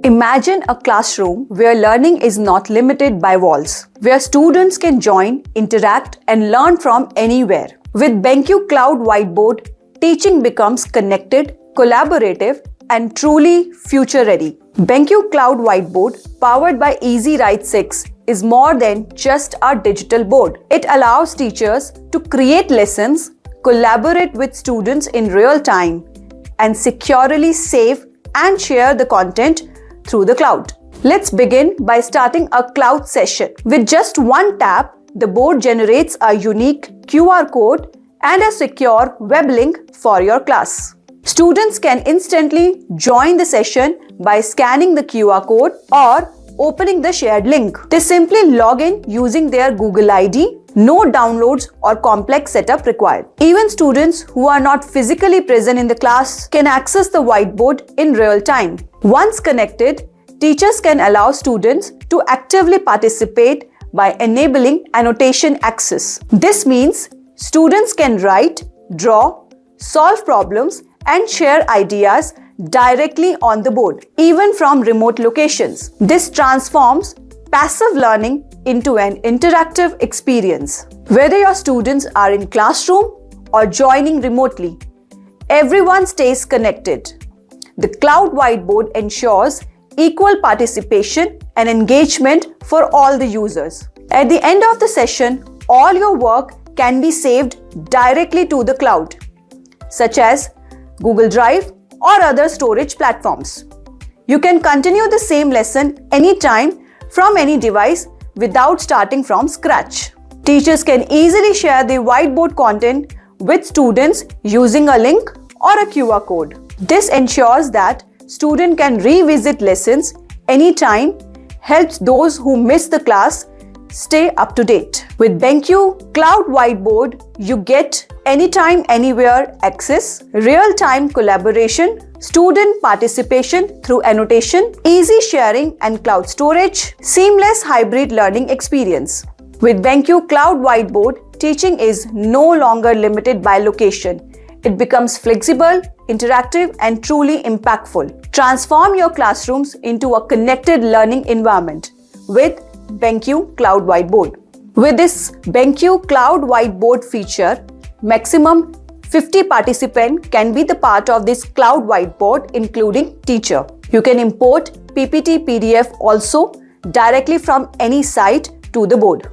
Imagine a classroom where learning is not limited by walls, where students can join, interact, and learn from anywhere. With BenQ Cloud Whiteboard, teaching becomes connected, collaborative, and truly future-ready. BenQ Cloud Whiteboard, powered by Easy Write 6, is more than just a digital board. It allows teachers to create lessons, collaborate with students in real time, and securely save and share the content through the cloud. Let's begin by starting a cloud session. With just one tap, the board generates a unique QR code and a secure web link for your class. Students can instantly join the session by scanning the QR code or opening the shared link. They simply log in using their Google ID. No downloads or complex setup required. Even students who are not physically present in the class can access the whiteboard in real time. Once connected, teachers can allow students to actively participate by enabling annotation access. This means students can write, draw, solve problems, and share ideas directly on the board, even from remote locations. This transforms passive learning into an interactive experience. Whether your students are in classroom or joining remotely, everyone stays connected. The Cloud Whiteboard ensures equal participation and engagement for all the users. At the end of the session, all your work can be saved directly to the cloud, such as Google Drive or other storage platforms. You can continue the same lesson anytime from any device without starting from scratch. Teachers can easily share the whiteboard content with students using a link or a QR code. This ensures that students can revisit lessons anytime, helps those who miss the class stay up to date. With BenQ Cloud Whiteboard, you get anytime, anywhere access, real-time collaboration, student participation through annotation, easy sharing and cloud storage, seamless hybrid learning experience. With BenQ Cloud Whiteboard, teaching is no longer limited by location. It becomes flexible, interactive, and truly impactful. Transform your classrooms into a connected learning environment with BenQ Cloud Whiteboard. With this BenQ Cloud Whiteboard feature, maximum 50 participants can be the part of this cloud whiteboard, including teacher. You can import PPT PDF also directly from any site to the board.